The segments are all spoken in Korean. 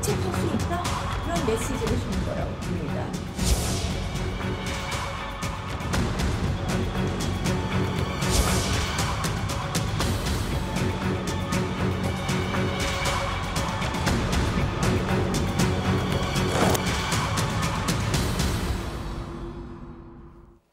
자책할 수 있다? 그런 메시지를 주는 거라고 봅니다.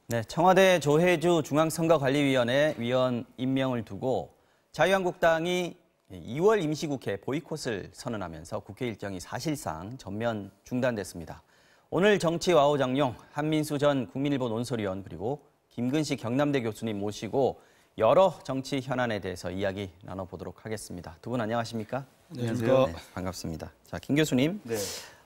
네, 청와대 조혜주 중앙선거관리위원회 위원 임명을 두고 자유한국당이 2월 임시국회 보이콧을 선언하면서 국회 일정이 사실상 전면 중단됐습니다. 오늘 정치와우장룡 한민수 전 국민일보 논설위원 그리고 김근식 경남대 교수님 모시고 여러 정치 현안에 대해서 이야기 나눠보도록 하겠습니다. 두 분 안녕하십니까? 안녕하세요. 네, 반갑습니다. 자, 김 교수님. 네.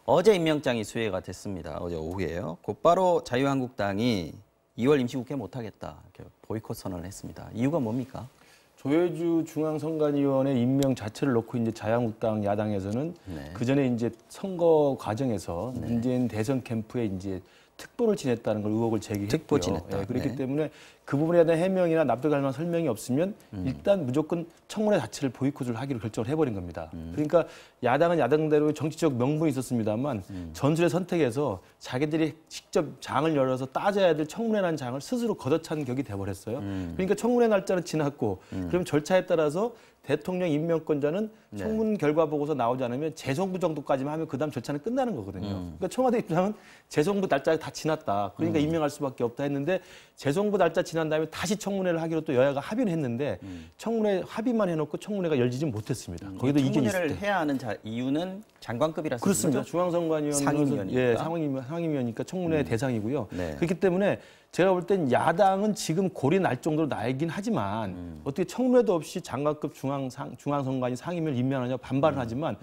어제 임명장이 수혜가 됐습니다. 어제 오후에요. 곧바로 자유한국당이 2월 임시국회 못하겠다 이렇게 보이콧 선언을 했습니다. 이유가 뭡니까? 조혜주 중앙선관위원회 임명 자체를 놓고 이제 자유한국당 야당에서는 네. 그 전에 이제 선거 과정에서 문재인 대선 캠프에 이제 특보를 지냈다는 걸 의혹을 제기했고요. 특보 지냈다. 예, 그렇기 네. 때문에 그 부분에 대한 해명이나 납득할 만한 설명이 없으면 일단 무조건 청문회 자체를 보이콧을 하기로 결정을 해버린 겁니다. 그러니까 야당은 야당대로 정치적 명분이 있었습니다만 전술의 선택에서 자기들이 직접 장을 열어서 따져야 될 청문회라는 장을 스스로 걷어찬 격이 돼버렸어요. 그러니까 청문회 날짜는 지났고 그럼 절차에 따라서 대통령 임명권자는 청문 결과 보고서 나오지 않으면 재송부 정도까지만 하면 그다음 절차는 끝나는 거거든요. 그러니까 청와대 입장은 재송부 날짜가 다 지났다. 그러니까 임명할 수밖에 없다 했는데 재송부 날짜 지난 다음에 다시 청문회를 하기로 또 여야가 합의를 했는데 청문회 합의만 해놓고 청문회가 열리지 못했습니다. 거기도 이견이 있을 청문회를 때. 해야 하는 이유는 장관급이라서 그렇습니다. 그렇죠? 중앙선관위원회는 상임위원이니까. 예, 상임위원이니까 청문회 대상이고요. 네. 그렇기 때문에 제가 볼 땐 야당은 지금 골이 날 정도로 나이긴 하지만 어떻게 청문회도 없이 장관급 중앙선관위 상임위를 임명하냐고 반발을 하지만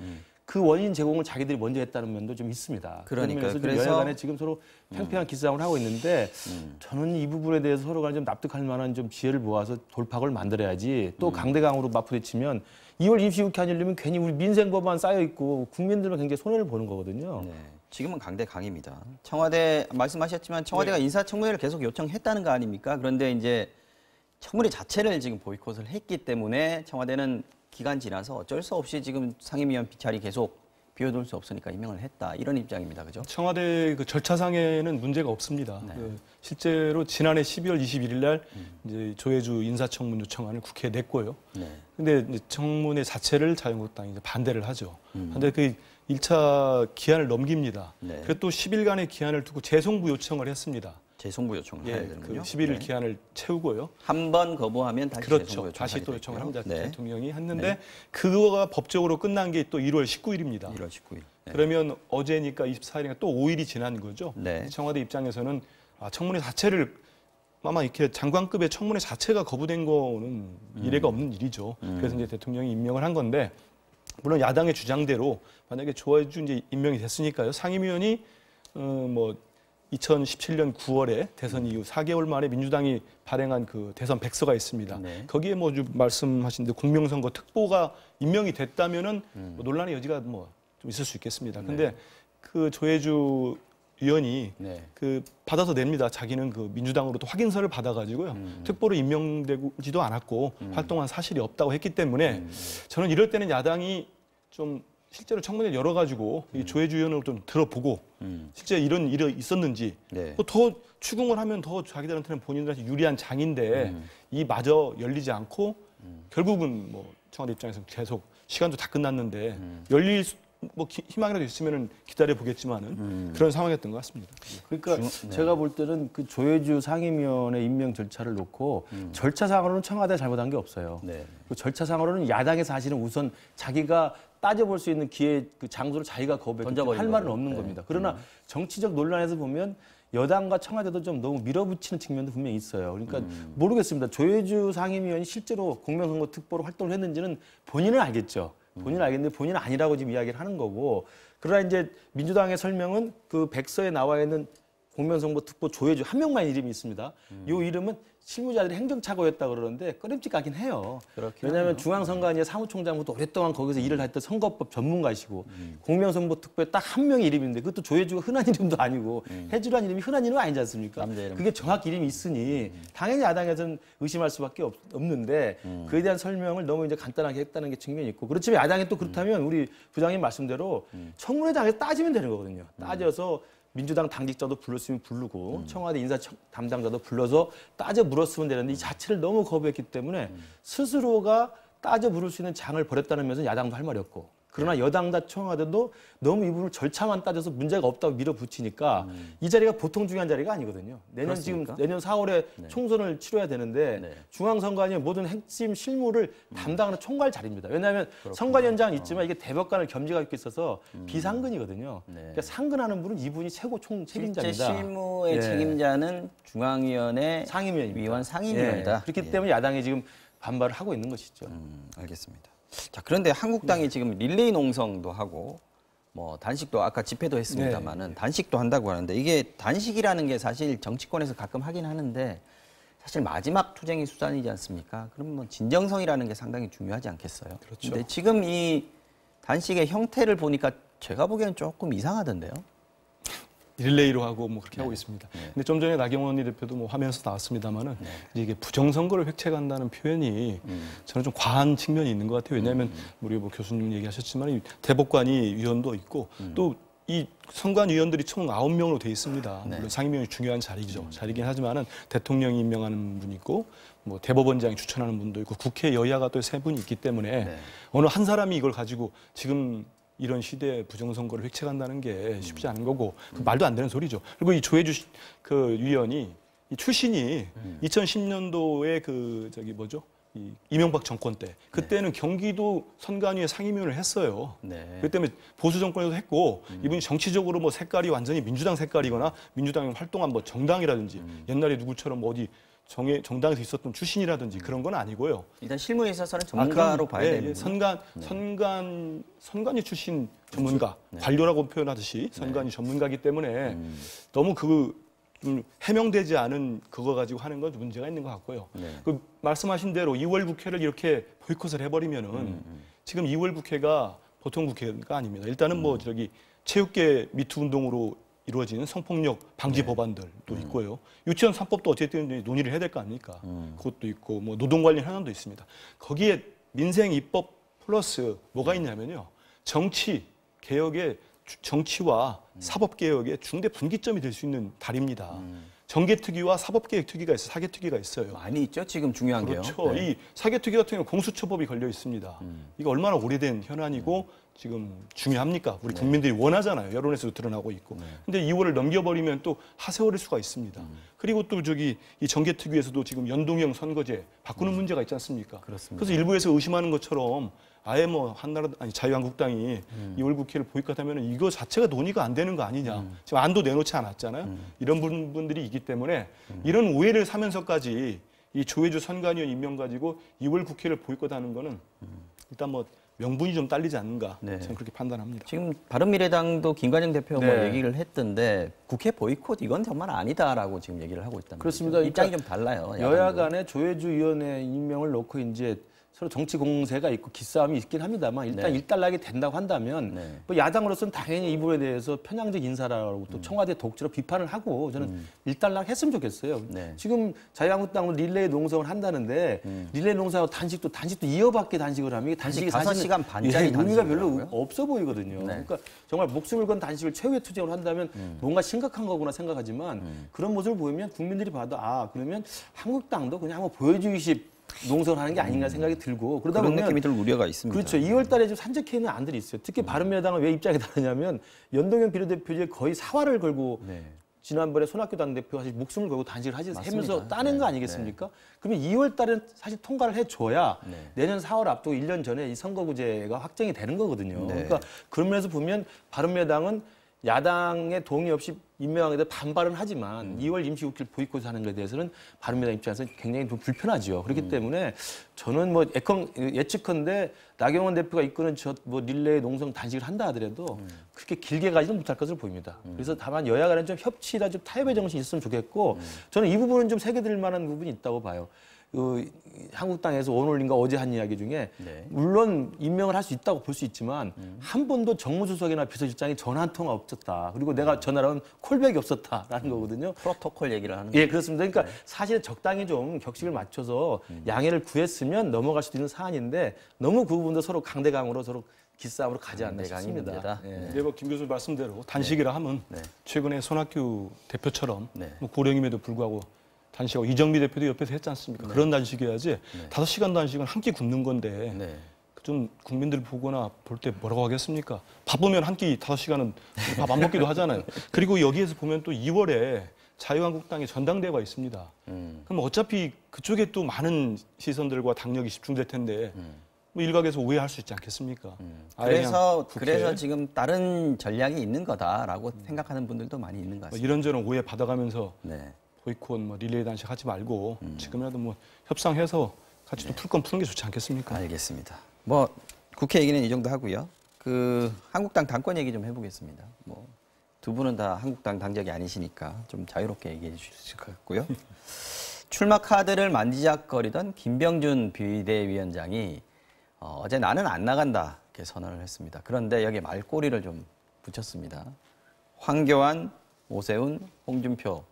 그 원인 제공을 자기들이 먼저 했다는 면도 좀 있습니다. 그러니까요. 그래서 여야 간에 지금 서로 팽팽한 기싸움을 하고 있는데 저는 이 부분에 대해서 서로 간에 좀 납득할 만한 좀 지혜를 모아서 돌파구를 만들어야지 또 강대강으로 맞부딪히면 2월 임시국회 하려면 괜히 우리 민생법안 쌓여 있고 국민들만 굉장히 손해를 보는 거거든요. 네. 지금은 강대강입니다. 청와대 말씀하셨지만 청와대가 인사청문회를 계속 요청했다는 거 아닙니까? 그런데 이제 청문회 자체를 지금 보이콧을 했기 때문에 청와대는 기간 지나서 어쩔 수 없이 지금 상임위원 자리 계속 비워둘 수 없으니까 임명을 했다. 이런 입장입니다. 그죠? 청와대 그 절차상에는 문제가 없습니다. 네. 실제로 지난해 12월 21일 날 이제 조혜주 인사청문 요청안을 국회에 냈고요. 네. 근데 이제 청문회 자체를 자유한국당이 이제 반대를 하죠. 근데 그 1차 기한을 넘깁니다. 네. 그래서 또 10일간의 기한을 두고 재송부 요청을 했습니다. 재송부 요청을 해야 그 되는군요. 11일 네. 기한을 채우고요. 한 번 거부하면 다시 재송부 그렇죠. 요청을 다시 하게 또 되고요. 요청을 합니다. 네. 대통령이 했는데 네. 그거가 법적으로 끝난 게 또 1월 19일입니다. 1월 19일. 네. 그러면 어제니까 24일이니까 또 5일이 지난 거죠. 네. 청와대 입장에서는 청문회 자체를 아마 이렇게 장관급의 청문회 자체가 거부된 거는 이례가 없는 일이죠. 그래서 이제 대통령이 임명을 한 건데 물론 야당의 주장대로 만약에 조혜주 이제 임명이 됐으니까요. 상임위원이 뭐 2017년 9월에 대선 이후 4개월 만에 민주당이 발행한 그 대선 백서가 있습니다. 네. 거기에 뭐 말씀하신 대 공명선거 특보가 임명이 됐다면은 뭐 논란의 여지가 뭐 좀 있을 수 있겠습니다. 근데 그 조혜주 의원이 네. 그 받아서 냅니다. 자기는 그 민주당으로도 확인서를 받아가지고요. 특보로 임명되지도 않았고 활동한 사실이 없다고 했기 때문에 저는 이럴 때는 야당이 좀 실제로 청문회 열어가지고 이 조혜주 의원을 좀 들어보고 실제 이런 일이 있었는지 네. 더 추궁을 하면 더 자기들한테는 본인들한테 유리한 장인데 이마저 열리지 않고 결국은 뭐 청와대 입장에서 계속 시간도 다 끝났는데 열릴 뭐 희망이라도 있으면 기다려 보겠지만은 그런 상황이었던 것 같습니다. 그러니까 제가 볼 때는 그 조혜주 상임위원회 임명 절차를 놓고 절차상으로는 청와대가 잘못한 게 없어요. 네. 그 절차상으로는 야당의 사실은 우선 자기가 따져볼 수 있는 기회 그 장소를 자기가 거부했기 때문에 할 말은 없는 겁니다. 그러나 정치적 논란에서 보면 여당과 청와대도 좀 너무 밀어붙이는 측면도 분명히 있어요. 그러니까 모르겠습니다. 조혜주 상임위원이 실제로 공명선거 특보로 활동을 했는지는 본인은 알겠죠. 본인은 알겠는데 본인은 아니라고 지금 이야기를 하는 거고. 그러나 이제 민주당의 설명은 그 백서에 나와 있는 공명정보특보 조혜주 한 명만 이름이 있습니다. 이 이름은 실무자들이 행정착오였다 그러는데 꺼림칙하긴 해요. 왜냐하면 중앙선관위의 사무총장부터 오랫동안 거기서 일을 했던 선거법 전문가시고 공명정보특보에 딱 한 명의 이름인데 그것도 조혜주가 흔한 이름도 아니고 해주라는 이름이 흔한 이름은 아니지 않습니까? 그게 정확히 이름이 있으니 당연히 야당에서는 의심할 수밖에 없는데 그에 대한 설명을 너무 이제 간단하게 했다는 게 측면이 있고 그렇지만 야당이 또 그렇다면 우리 부장님 말씀대로 청문회장에서 따지면 되는 거거든요. 따져서 민주당 당직자도 불렀으면 부르고 청와대 인사 담당자도 불러서 따져 물었으면 되는데 이 자체를 너무 거부했기 때문에 스스로가 따져 물을 수 있는 장을 버렸다는 면에서 야당도 할 말이 없고 그러나 여당과 청와대도 너무 이 부분을 절차만 따져서 문제가 없다고 밀어붙이니까 이 자리가 보통 중요한 자리가 아니거든요. 그렇습니까? 내년 4월에 총선을 치러야 되는데 중앙선관위의 모든 핵심 실무를 담당하는 총괄 자리입니다. 왜냐하면 선관위원장은 있지만 이게 대법관을 겸직하고 있게 있어서 비상근이거든요. 그러니까 상근하는 분은 이분이 최고 총 책임자입니다. 실제 실무의 책임자는 중앙위원회 상임위원입니다. 위원 상임위원이다. 그렇기 때문에 야당이 지금 반발을 하고 있는 것이죠. 알겠습니다. 자, 그런데 한국당이 지금 릴레이 농성도 하고 뭐 단식도 아까 집회도 했습니다만은 단식도 한다고 하는데 이게 단식이라는 게 사실 정치권에서 가끔 하긴 하는데 사실 마지막 투쟁이 수단이지 않습니까? 그럼 뭐 진정성이라는 게 상당히 중요하지 않겠어요? 그렇죠. 근데 지금 이 단식의 형태를 보니까 제가 보기에는 조금 이상하던데요. 릴레이로 하고 뭐 그렇게 하고 있습니다. 근데 좀 전에 나경원 대표도 뭐 화면에서 나왔습니다만은 이게 부정선거를 획책한다는 표현이 저는 좀 과한 측면이 있는 것 같아요. 왜냐하면 우리 뭐 교수님 얘기하셨지만 이 대법관이 위원도 있고 또 이 선관위원들이 총 9명으로 돼 있습니다. 물론 상임위원이 중요한 자리죠. 자리긴 하지만은 대통령이 임명하는 분이 있고 뭐 대법원장이 추천하는 분도 있고 국회 여야가 또 3분이 있기 때문에 어느 한 사람이 이걸 가지고 지금 이런 시대에 부정선거를 획책한다는 게 쉽지 않은 거고 말도 안 되는 소리죠. 그리고 이 조혜주 그 위원이 이 출신이 2010년도에 그 저기 뭐죠? 이 이명박 정권 때 그때는 경기도 선관위에 상임위원을 했어요. 그렇기 때문에 보수 정권에도 했고 이분이 정치적으로 뭐 색깔이 완전히 민주당 색깔이거나 민주당이 활동한 뭐 정당이라든지 옛날에 누구처럼 뭐 어디 정당에서 있었던 출신이라든지 그런 건 아니고요. 일단 실무에 있어서는 전문가로 봐야 되는 선관위 출신 전문가, 관료라고 표현하듯이 선관위 전문가이기 때문에 너무 좀 해명되지 않은 그거 가지고 하는 건 문제가 있는 것 같고요. 그 말씀하신 대로 2월 국회를 이렇게 보이콧을 해버리면은 지금 2월 국회가 보통 국회가 아닙니다. 일단은 뭐 저기 체육계 미투 운동으로 이루어지는 성폭력 방지 법안들도 있고요. 유치원 3법도 어쨌든 논의를 해야 될 거 아닙니까? 그것도 있고 뭐 노동 관련 현안도 있습니다. 거기에 민생 입법 플러스 뭐가 있냐면요. 정치와 사법개혁의 중대 분기점이 될 수 있는 달입니다. 정계특위와 사법개혁특위가 있어요. 사개특위가 있어요. 많이 있죠. 지금 중요한 게요. 그렇죠. 이 사개특위 같은 경우 공수처법이 걸려 있습니다. 이거 얼마나 오래된 현안이고 지금 중요합니까? 우리 국민들이 원하잖아요. 여론에서도 드러나고 있고. 근데 2월을 넘겨버리면 또 하세월일 수가 있습니다. 그리고 또 저기 이 정계특위에서도 지금 연동형 선거제 바꾸는 문제가 있지 않습니까? 그렇습니다. 그래서 일부에서 의심하는 것처럼 아예 뭐 자유한국당이 2월 국회를 보이콧하면 이거 자체가 논의가 안 되는 거 아니냐. 지금 안도 내놓지 않았잖아요. 이런 분들이 있기 때문에 이런 오해를 사면서까지 이 조혜주 선관위원 임명 가지고 2월 국회를 보이콧하는 거는 일단 뭐 명분이 좀 딸리지 않는가 저는 그렇게 판단합니다. 지금 바른미래당도 김관영 대표 뭐 얘기를 했던데 국회 보이콧 이건 정말 아니다라고 지금 얘기를 하고 있다는 그렇습니다. 거죠. 입장이 그러니까 좀 달라요. 여야 간에 조혜주 위원회 임명을 놓고 이제 서로 정치 공세가 있고 기싸움이 있긴 합니다만 일단 일단락이 된다고 한다면 뭐 야당으로서는 당연히 이 부분에 대해서 편향적 인사라고 또 청와대 독재로 비판을 하고 저는 일단락 했으면 좋겠어요. 지금 자유한국당은 릴레이 농성을 한다는데 릴레이 농성하고 단식도 이어받게 단식을 하면 이게 단식이 5시간 반짜리 의미가 별로 단식이더라고요. 없어 보이거든요. 그러니까 정말 목숨을 건 단식을 최후의 투쟁으로 한다면 뭔가 심각한 거구나 생각하지만 그런 모습을 보이면 국민들이 봐도 그러면 한국당도 그냥 한번 보여주기식 농성을 하는 게 아닌가 생각이 들고 그러다 그런 보면 느낌이 들 우려가 있습니다. 그렇죠. 2월 달에 좀 산적해 있는 안들이 있어요. 특히 바른미래당은 왜 입장이 다르냐면 연동형 비례대표제 거의 사활을 걸고 지난번에 손학규 당대표가 사실 목숨을 걸고 단식을 하면서 따낸 거 아니겠습니까? 그러면 2월 달에 사실 통과를 해줘야 내년 4월 앞두고 1년 전에 이 선거구제가 확정이 되는 거거든요. 그러니까 그런 면에서 보면 바른미래당은 야당의 동의 없이 임명하게 돼 반발은 하지만 2월 임시국회를 보이콧하는 것에 대해서는 바른미래당 입장에서 굉장히 좀 불편하죠. 그렇기 때문에 저는 뭐 예측컨대 나경원 대표가 이끄는 뭐 릴레이 농성 단식을 한다 하더라도 그렇게 길게 가지는 못할 것으로 보입니다. 그래서 다만 여야 간에 좀 협치나 좀 타협의 정신이 있으면 좋겠고 저는 이 부분은 좀 새겨드릴 만한 부분이 있다고 봐요. 한국당에서 오늘인가 어제 한 이야기 중에 네. 물론 임명을 할 수 있다고 볼 수 있지만 한 번도 정무수석이나 비서실장이 전화 한 통화 없었다. 그리고 내가 전화를 하면 콜백이 없었다라는 거거든요. 프로토콜 얘기를 하는 예, 그렇습니다. 그러니까 사실 적당히 좀 격식을 맞춰서 양해를 구했으면 넘어갈 수도 있는 사안인데 너무 그 부분도 서로 강대강으로 서로 기싸움으로 가지 않나 싶습니다. 예. 네, 뭐 김 교수 말씀대로 단식이라 하면 네. 최근에 손학규 대표처럼 네. 뭐 고령임에도 불구하고 단식하고 이정미 대표도 옆에서 했지 않습니까? 그런 단식이어야지 5시간 단식은 한 끼 굶는 건데 네. 좀 국민들 보거나 볼 때 뭐라고 하겠습니까? 바쁘면 한 끼 5시간은 밥 안 먹기도 하잖아요. 그리고 여기에서 보면 또 2월에 자유한국당의 전당대회가 있습니다. 그럼 어차피 그쪽에 또 많은 시선들과 당력이 집중될 텐데 뭐 일각에서 오해할 수 있지 않겠습니까? 아예 그래서 그냥 국회에 지금 다른 전략이 있는 거다라고 생각하는 분들도 많이 있는 것 뭐 같습니다. 이런저런 오해 받아가면서 네. 보이콧, 뭐 릴레이 단식 하지 말고 지금이라도 뭐 협상해서 같이 또 풀 건 푸는 게 좋지 않겠습니까? 알겠습니다. 뭐 국회 얘기는 이 정도 하고요. 그 한국당 당권 얘기 좀 해보겠습니다. 뭐 두 분은 다 한국당 당적이 아니시니까 좀 자유롭게 얘기해 주실 것 같고요. 출마 카드를 만지작거리던 김병준 비대위원장이 어제 나는 안 나간다 이렇게 선언을 했습니다. 그런데 여기에 말꼬리를 좀 붙였습니다. 황교안, 오세훈, 홍준표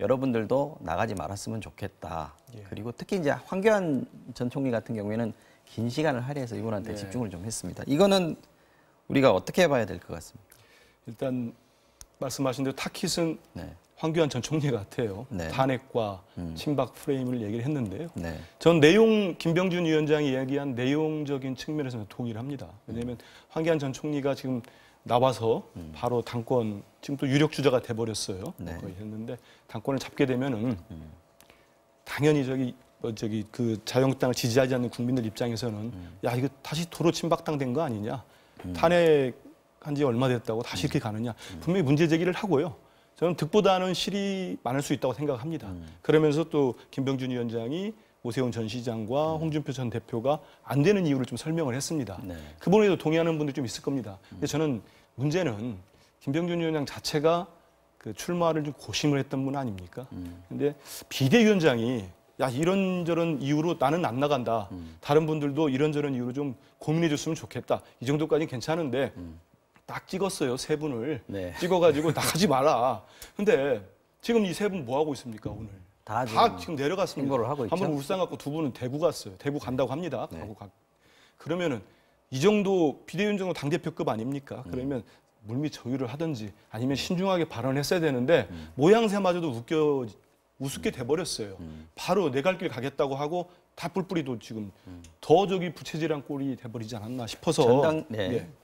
여러분들도 나가지 말았으면 좋겠다. 그리고 특히 이제 황교안 전 총리 같은 경우에는 긴 시간을 할애해서 이분한테 집중을 좀 했습니다. 이거는 우리가 어떻게 봐야 될 것 같습니까? 일단 말씀하신 대로 타깃은 네. 황교안 전 총리 같아요. 네. 탄핵과 친박 프레임을 얘기를 했는데요. 네. 전 김병준 위원장이 이야기한 내용적인 측면에서는 동의를 합니다. 왜냐하면 황교안 전 총리가 지금 나와서 바로 당권 지금 또 유력 주자가 돼버렸어요. 네. 거의 했는데 당권을 잡게 되면은 당연히 그 자유한국당을 지지하지 않는 국민들 입장에서는 야 이거 다시 도로 친박당 된 거 아니냐? 탄핵한 지 얼마 됐다고 다시 이렇게 가느냐? 분명히 문제 제기를 하고요. 저는 득보다는 실이 많을 수 있다고 생각합니다. 그러면서 또 김병준 위원장이 오세훈 전 시장과 홍준표 전 대표가 안 되는 이유를 좀 설명을 했습니다. 네. 그 부분에도 동의하는 분들이 좀 있을 겁니다. 근데 저는 문제는 김병준 위원장 자체가 그 출마를 좀 고심을 했던 분 아닙니까? 근데 비대위원장이 야 이런저런 이유로 나는 안 나간다. 다른 분들도 이런저런 이유로 좀 고민해 줬으면 좋겠다. 이 정도까지는 괜찮은데 딱 찍었어요. 세 분을. 네. 찍어가지고 나가지 마라. 근데 지금 이 세 분 뭐 하고 있습니까 오늘? 다 지금 내려갔습니다. 행보를 하고 있죠. 한 분은 울산 갔고 두 분은 대구 갔어요. 대구 간다고 합니다. 그러면은 이 정도 비대위원장도 당대표급 아닙니까? 그러면 물밑 조율을 하든지 아니면 신중하게 발언했어야 되는데 모양새마저도 우습게 돼버렸어요. 바로 내 갈 길 가겠다고 하고 다 뿔뿔이도 지금 더 부채질한 꼴이 돼버리지 않았나 싶어서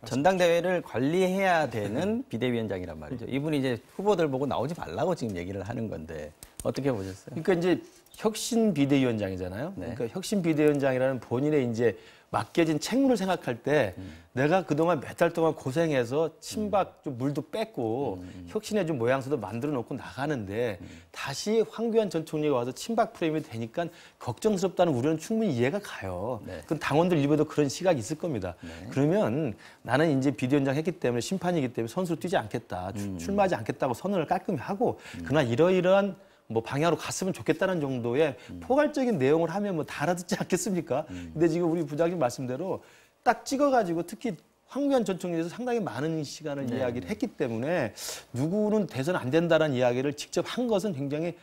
전당대회를 관리해야 되는 비대위원장이란 말이죠. 이분이 이제 후보들 보고 나오지 말라고 지금 얘기를 하는 건데 어떻게 보셨어요? 그러니까 이제 혁신 비대위원장이잖아요. 네. 그러니까 혁신 비대위원장이라는 본인의 이제 맡겨진 책무를 생각할 때 내가 그동안 몇 달 동안 고생해서 친박 좀 물도 뺐고 혁신의 좀 모양새도 만들어 놓고 나가는데 다시 황교안 전 총리가 와서 친박 프레임이 되니까 걱정스럽다는 우려는 충분히 이해가 가요. 네. 그 당원들 입에도 그런 시각이 있을 겁니다. 그러면 나는 이제 비대위원장 했기 때문에 심판이기 때문에 선수로 뛰지 않겠다. 출마하지 않겠다고 선언을 깔끔히 하고 그러나 이러이러한 뭐 방향으로 갔으면 좋겠다는 정도의 포괄적인 내용을 하면 뭐 다 알아듣지 않겠습니까? 근데 지금 우리 부장님 말씀대로 딱 찍어가지고 특히 황교안 전 총리에서 상당히 많은 시간을 이야기를 했기 때문에 누구는 대선 안 된다는 이야기를 직접 한 것은 굉장히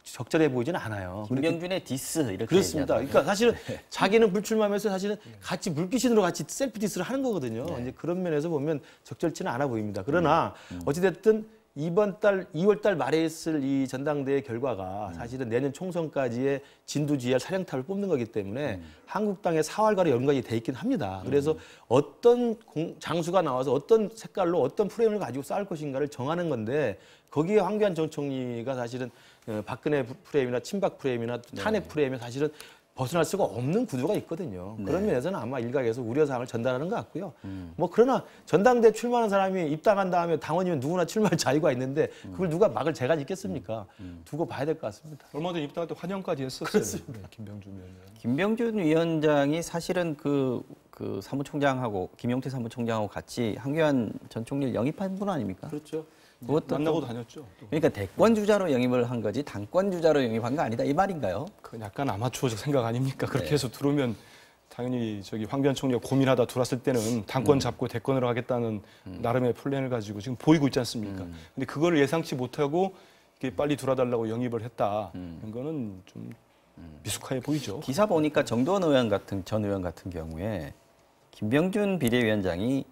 적절해 보이지는 않아요. 김병준의 디스 이렇게 그렇습니다. 얘기하더라고요. 그러니까 사실은 자기는 불출마하면서 사실은 같이 물귀신으로 같이 셀프 디스를 하는 거거든요. 이제 그런 면에서 보면 적절치는 않아 보입니다. 그러나 어찌됐든 이번 달 2월 달 말에 있을 이 전당대회 결과가 사실은 내년 총선까지의 진두지휘할 사령탑을 뽑는 거기 때문에 한국당의 사활과로 연관이 돼 있긴 합니다. 그래서 어떤 장수가 나와서 어떤 색깔로 어떤 프레임을 가지고 싸울 것인가를 정하는 건데 거기에 황교안 전 총리가 사실은 박근혜 프레임이나 친박 프레임이나 탄핵 프레임이 사실은 벗어날 수가 없는 구조가 있거든요. 네. 그런 면에서는 아마 일각에서 우려사항을 전달하는 것 같고요. 뭐 그러나 전당대 출마하는 사람이 입당한 다음에 당원이면 누구나 출마할 자유가 있는데 그걸 누가 막을 재간이 있겠습니까? 두고 봐야 될 것 같습니다. 얼마 전에 입당할 때 환영까지 했었어요. 네, 김병준 위원장. 김병준 위원장이 사실은 그 사무총장하고 김용태 사무총장하고 같이 황교안 전 총리를 영입한 분 아닙니까? 그렇죠. 그것도 만나고 좀- 다녔죠. 또. 그러니까 대권 주자로 영입을 한 거지 당권 주자로 영입한 거 아니다 이 말인가요? 그 약간 아마추어적 생각 아닙니까? 그렇게 네. 해서 들어오면 당연히 저기 황교안 총리가 고민하다 들어왔을 때는 당권 잡고 대권으로 하겠다는 나름의 플랜을 가지고 지금 보이고 있지 않습니까? 근데 그걸 예상치 못하고 이렇게 빨리 들어달라고 영입을 했다. 이런 거는 좀 미숙하게 보이죠. 기사 보니까 정도원 전 의원 같은 경우에 김병준 비대위원장이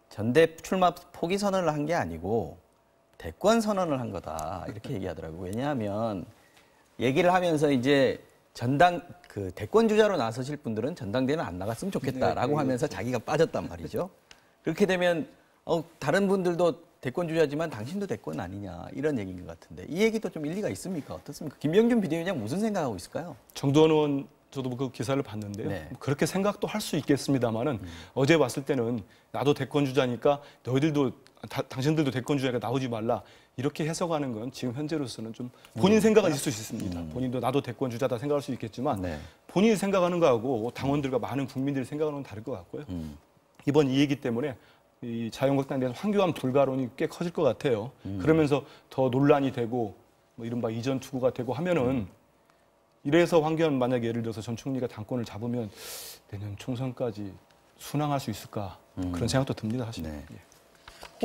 전대 출마 포기 선언을 한 게 아니고 대권 선언을 한 거다 이렇게 얘기하더라고요. 왜냐하면 얘기를 하면서 이제 대권 주자로 나서실 분들은 전당대회는 안 나갔으면 좋겠다라고 하면서 자기가 빠졌단 말이죠. 그렇게 되면 다른 분들도 대권 주자지만 당신도 대권 아니냐 이런 얘기인 것 같은데 이 얘기도 좀 일리가 있습니까? 어떻습니까? 김병준 비대위원장 무슨 생각하고 있을까요? 정두원 의원 저도 그 기사를 봤는데요. 네. 그렇게 생각도 할 수 있겠습니다만은 어제 봤을 때는 나도 대권 주자니까 너희들도 당신들도 대권 주자니까 나오지 말라 이렇게 해석하는 건 지금 현재로서는 좀 본인 생각은 있을 수 있습니다. 본인도 나도 대권 주자다 생각할 수 있겠지만 네. 본인이 생각하는 거하고 당원들과 많은 국민들이 생각하는 건 다를 것 같고요. 이번 이 얘기 때문에 이 자유한국당에 대해서 황교안 불가론이 꽤 커질 것 같아요. 그러면서 더 논란이 되고 뭐 이른바 이전 투구가 되고 하면은 이래서 황교안 만약에 예를 들어서 전 총리가 당권을 잡으면 내년 총선까지 순항할 수 있을까 그런 생각도 듭니다 사실. 네. 예.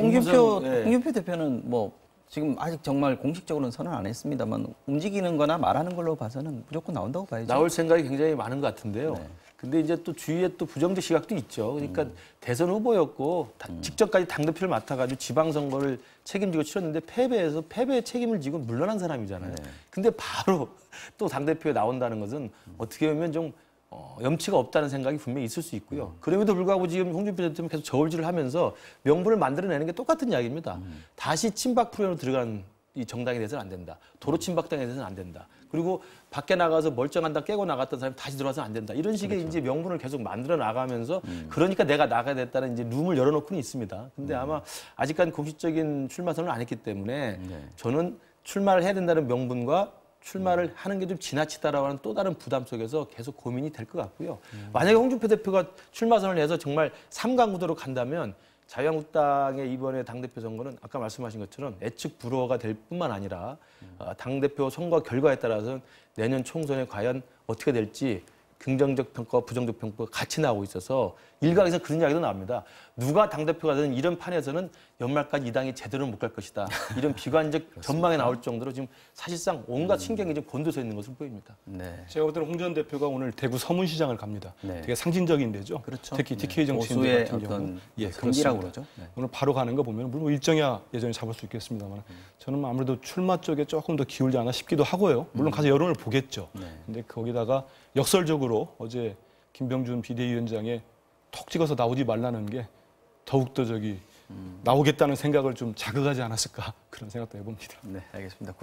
홍준표 대표는 뭐 지금 아직 정말 공식적으로는 선언 안 했습니다만 움직이는 거나 말하는 걸로 봐서는 무조건 나온다고 봐야죠. 나올 생각이 굉장히 많은 것 같은데요. 네. 근데 이제 또 주위에 또 부정적 시각도 있죠. 그러니까 대선 후보였고 직접까지 당대표를 맡아가지고 지방선거를 책임지고 치렀는데 패배해서 패배의 책임을 지고 물러난 사람이잖아요. 근데 바로 또 당대표에 나온다는 것은 어떻게 보면 좀 염치가 없다는 생각이 분명히 있을 수 있고요. 그럼에도 불구하고 지금 홍준표 대통령이 계속 저울질을 하면서 명분을 만들어내는 게 똑같은 이야기입니다. 다시 친박 프로로 들어간 이 정당에 대해서는 안 된다. 도로 친박당에 대해서는 안 된다. 그리고 밖에 나가서 멀쩡한 당 깨고 나갔던 사람이 다시 들어와서는 안 된다. 이런 식의 이제 명분을 계속 만들어 나가면서 그러니까 내가 나가야 됐다는 이제 룸을 열어놓고는 있습니다. 근데 아마 아직까지 공식적인 출마 선언을 안 했기 때문에 저는 출마를 해야 된다는 명분과 출마를 하는 게 좀 지나치다라고 하는 또 다른 부담 속에서 계속 고민이 될 것 같고요. 만약에 홍준표 대표가 출마 선언을 해서 정말 3강 구도로 간다면 자유한국당의 이번에 당대표 선거는 아까 말씀하신 것처럼 예측 불허가 될 뿐만 아니라 당대표 선거 결과에 따라서는 내년 총선에 과연 어떻게 될지 긍정적 평가와 부정적 평가가 같이 나오고 있어서 일각에서 그런 이야기도 나옵니다. 누가 당대표가 되든 이런 판에서는 연말까지 이 당이 제대로 못 갈 것이다. 이런 비관적 전망이 나올 정도로 지금 사실상 온갖 신경이 좀 곤두서 있는 것으로 보입니다. 네. 제가 볼 때는 홍 전 대표가 오늘 대구 서문시장을 갑니다. 네. 되게 상징적인 데죠. 그렇죠. 특히 네. TK 정치인들 같은 경우. 어떤 예, 성기라고 그렇습니다. 그러죠. 네. 오늘 바로 가는 거 보면 물론 일정이야 예전에 잡을 수 있겠습니다만 저는 아무래도 출마 쪽에 조금 더 기울지 않아 싶기도 하고요. 물론 가서 여론을 보겠죠. 네. 근데 거기다가 역설적으로 어제 김병준 비대위원장의 톡 찍어서 나오지 말라는 게 더욱더 나오겠다는 생각을 좀 자극하지 않았을까 그런 생각도 해봅니다. 네, 알겠습니다.